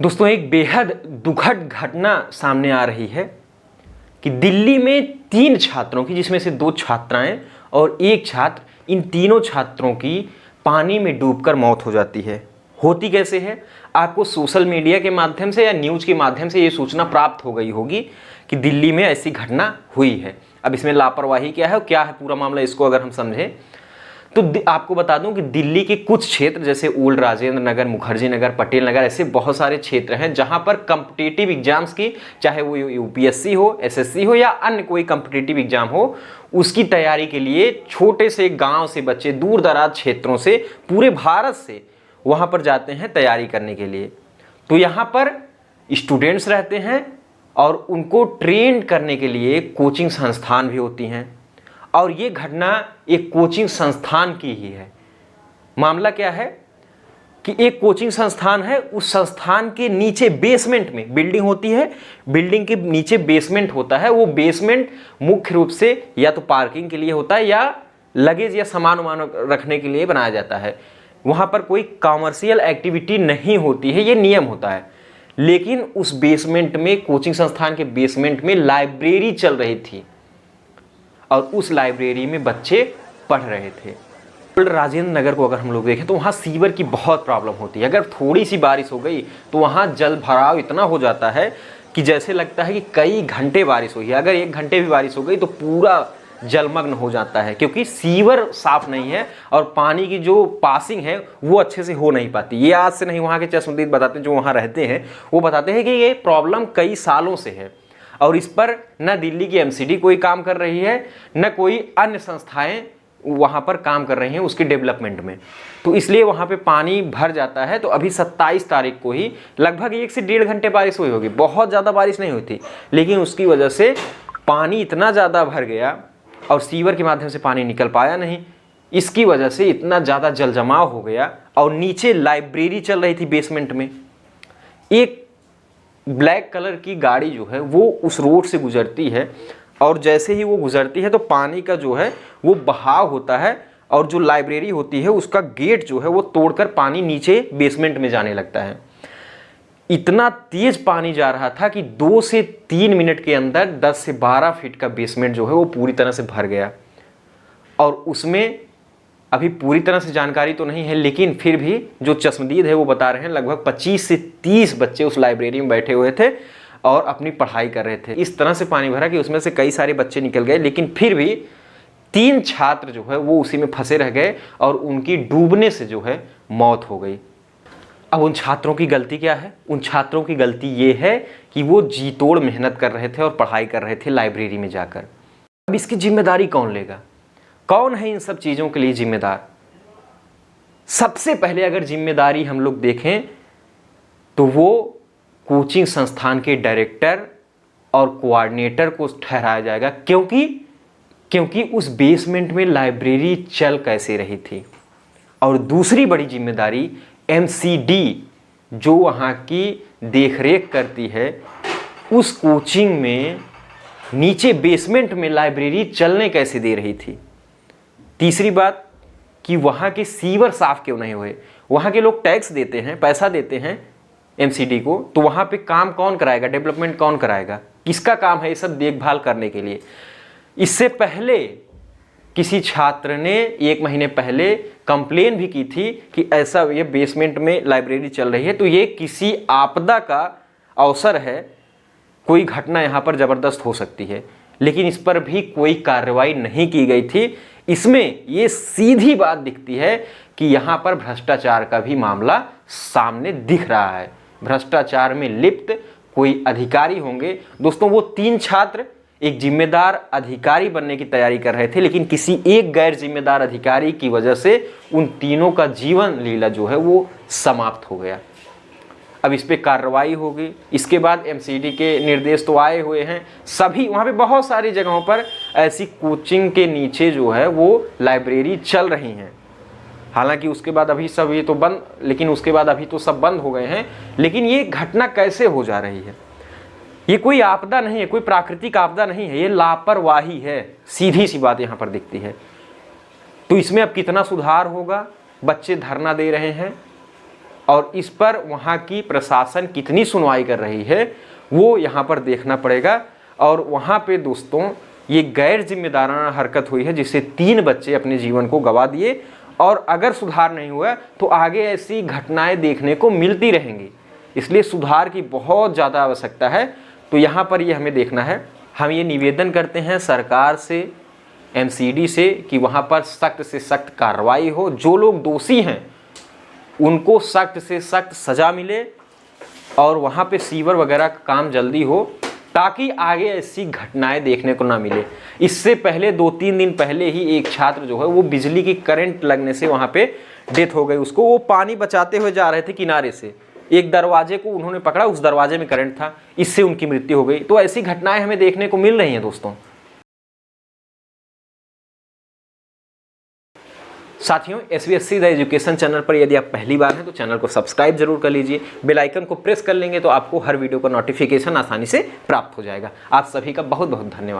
दोस्तों, एक बेहद दुखद घटना सामने आ रही है कि दिल्ली में 3 छात्रों की, जिसमें से 2 छात्राएं और 1 छात्र, इन तीनों छात्रों की पानी में डूबकर मौत हो जाती है। होती कैसे है? आपको सोशल मीडिया के माध्यम से या न्यूज़ के माध्यम से ये सूचना प्राप्त हो गई होगी कि दिल्ली में ऐसी घटना हुई है। अब इसमें लापरवाही क्या है और क्या है पूरा मामला, इसको अगर हम समझें तो आपको बता दूं कि दिल्ली के कुछ क्षेत्र जैसे ओल्ड राजेंद्र नगर, मुखर्जी नगर, पटेल नगर, ऐसे बहुत सारे क्षेत्र हैं जहां पर कॉम्पिटिटिव एग्जाम्स की, चाहे वो यूपीएससी हो, एसएससी हो या अन्य कोई कॉम्पिटिटिव एग्जाम हो, उसकी तैयारी के लिए छोटे से गांव से बच्चे दूर दराज क्षेत्रों से, पूरे भारत से वहां पर जाते हैं तैयारी करने के लिए। तो यहाँ पर स्टूडेंट्स रहते हैं और उनको ट्रेन करने के लिए कोचिंग संस्थान भी होती हैं। और ये घटना एक कोचिंग संस्थान की ही है। मामला क्या है कि एक कोचिंग संस्थान है, उस संस्थान के नीचे बेसमेंट में बिल्डिंग होती है, बिल्डिंग के नीचे बेसमेंट होता है। वो बेसमेंट मुख्य रूप से या तो पार्किंग के लिए होता है या लगेज या सामान वामान रखने के लिए बनाया जाता है। वहाँ पर कोई कॉमर्शियल एक्टिविटी नहीं होती है, ये नियम होता है। लेकिन उस बेसमेंट में, कोचिंग संस्थान के बेसमेंट में लाइब्रेरी चल रही थी और उस लाइब्रेरी में बच्चे पढ़ रहे थे। राजेंद्र नगर को अगर हम लोग देखें तो वहाँ सीवर की बहुत प्रॉब्लम होती है। अगर थोड़ी सी बारिश हो गई तो वहाँ जल भराव इतना हो जाता है कि जैसे लगता है कि कई घंटे बारिश हुई है। अगर 1 घंटे भी बारिश हो गई तो पूरा जलमग्न हो जाता है, क्योंकि सीवर साफ नहीं है और पानी की जो पासिंग है वो अच्छे से हो नहीं पाती। ये आज से नहीं, वहाँ के चश्मदीद बताते हैं, जो वहाँ रहते हैं वो बताते हैं कि ये प्रॉब्लम कई सालों से है और इस पर न दिल्ली की एमसीडी कोई काम कर रही है, न कोई अन्य संस्थाएं वहाँ पर काम कर रही हैं उसके डेवलपमेंट में। तो इसलिए वहाँ पे पानी भर जाता है। तो अभी 27 तारीख को ही लगभग 1 से 1.5 घंटे बारिश हुई होगी, बहुत ज़्यादा बारिश नहीं हुई थी, लेकिन उसकी वजह से पानी इतना ज़्यादा भर गया और सीवर के माध्यम से पानी निकल पाया नहीं। इसकी वजह से इतना ज़्यादा जल जमाव हो गया और नीचे लाइब्रेरी चल रही थी बेसमेंट में। एक ब्लैक कलर की गाड़ी जो है वो उस रोड से गुजरती है और जैसे ही वो गुजरती है तो पानी का जो है वो बहाव होता है और जो लाइब्रेरी होती है उसका गेट जो है वो तोड़कर पानी नीचे बेसमेंट में जाने लगता है। इतना तेज पानी जा रहा था कि 2 से 3 मिनट के अंदर 10 से 12 फीट का बेसमेंट जो है वो पूरी तरह से भर गया। और उसमें अभी पूरी तरह से जानकारी तो नहीं है, लेकिन फिर भी जो चश्मदीद है वो बता रहे हैं लगभग 25 से 30 बच्चे उस लाइब्रेरी में बैठे हुए थे और अपनी पढ़ाई कर रहे थे। इस तरह से पानी भरा कि उसमें से कई सारे बच्चे निकल गए, लेकिन फिर भी 3 छात्र जो है वो उसी में फंसे रह गए और उनकी डूबने से जो है मौत हो गई। अब उन छात्रों की गलती क्या है? उन छात्रों की गलती ये है कि वो जी तोड़ मेहनत कर रहे थे और पढ़ाई कर रहे थे लाइब्रेरी में जाकर। अब इसकी जिम्मेदारी कौन लेगा? कौन है इन सब चीज़ों के लिए जिम्मेदार? सबसे पहले अगर जिम्मेदारी हम लोग देखें तो वो कोचिंग संस्थान के डायरेक्टर और कोऑर्डिनेटर को ठहराया जाएगा, क्योंकि उस बेसमेंट में लाइब्रेरी चल कैसे रही थी। और दूसरी बड़ी जिम्मेदारी एमसीडी, जो वहाँ की देखरेख करती है, उस कोचिंग में नीचे बेसमेंट में लाइब्रेरी चलने कैसे दे रही थी। तीसरी बात कि वहाँ के सीवर साफ क्यों नहीं हुए। वहाँ के लोग टैक्स देते हैं, पैसा देते हैं एमसीडी को, तो वहाँ पे काम कौन कराएगा, डेवलपमेंट कौन कराएगा, किसका काम है ये सब देखभाल करने के लिए। इससे पहले किसी छात्र ने 1 महीने पहले कंप्लेन भी की थी कि ऐसा ये बेसमेंट में लाइब्रेरी चल रही है, तो ये किसी आपदा का अवसर है, कोई घटना यहाँ पर ज़बरदस्त हो सकती है, लेकिन इस पर भी कोई कार्रवाई नहीं की गई थी। इसमें ये सीधी बात दिखती है कि यहाँ पर भ्रष्टाचार का भी मामला सामने दिख रहा है। भ्रष्टाचार में लिप्त कोई अधिकारी होंगे। दोस्तों, वो 3 छात्र एक जिम्मेदार अधिकारी बनने की तैयारी कर रहे थे, लेकिन किसी एक गैर जिम्मेदार अधिकारी की वजह से उन तीनों का जीवन लीला जो है वो समाप्त हो गया। अब इस पे कार्रवाई होगी। इसके बाद एमसीडी के निर्देश तो आए हुए हैं, सभी वहाँ पे बहुत सारी जगहों पर ऐसी कोचिंग के नीचे जो है वो लाइब्रेरी चल रही हैं। हालांकि उसके बाद अभी सब ये तो बंद, लेकिन उसके बाद अभी तो सब बंद हो गए हैं। लेकिन ये घटना कैसे हो जा रही है? ये कोई आपदा नहीं है, कोई प्राकृतिक आपदा नहीं है, ये लापरवाही है। सीधी सी बात यहाँ पर दिखती है। तो इसमें अब कितना सुधार होगा? बच्चे धरना दे रहे हैं और इस पर वहाँ की प्रशासन कितनी सुनवाई कर रही है वो यहाँ पर देखना पड़ेगा। और वहाँ पे दोस्तों ये गैर जिम्मेदाराना हरकत हुई है जिससे 3 बच्चे अपने जीवन को गंवा दिए, और अगर सुधार नहीं हुआ तो आगे ऐसी घटनाएं देखने को मिलती रहेंगी। इसलिए सुधार की बहुत ज़्यादा आवश्यकता है। तो यहाँ पर ये हमें देखना है। हम ये निवेदन करते हैं सरकार से, MCD से, कि वहाँ पर सख्त से सख्त कार्रवाई हो, जो लोग दोषी हैं उनको सख्त से सख्त सज़ा मिले और वहाँ पे सीवर वगैरह का काम जल्दी हो, ताकि आगे ऐसी घटनाएं देखने को ना मिले। इससे पहले 2-3 दिन पहले ही एक छात्र जो है वो बिजली की करंट लगने से वहाँ पे डेथ हो गई। उसको वो पानी बचाते हुए जा रहे थे किनारे से, एक दरवाजे को उन्होंने पकड़ा, उस दरवाजे में करंट था, इससे उनकी मृत्यु हो गई। तो ऐसी घटनाएं हमें देखने को मिल रही हैं दोस्तों। साथियों, SBSC द एजुकेशन चैनल पर यदि आप पहली बार हैं तो चैनल को सब्सक्राइब जरूर कर लीजिए। बेल आइकन को प्रेस कर लेंगे तो आपको हर वीडियो का नोटिफिकेशन आसानी से प्राप्त हो जाएगा। आप सभी का बहुत बहुत धन्यवाद।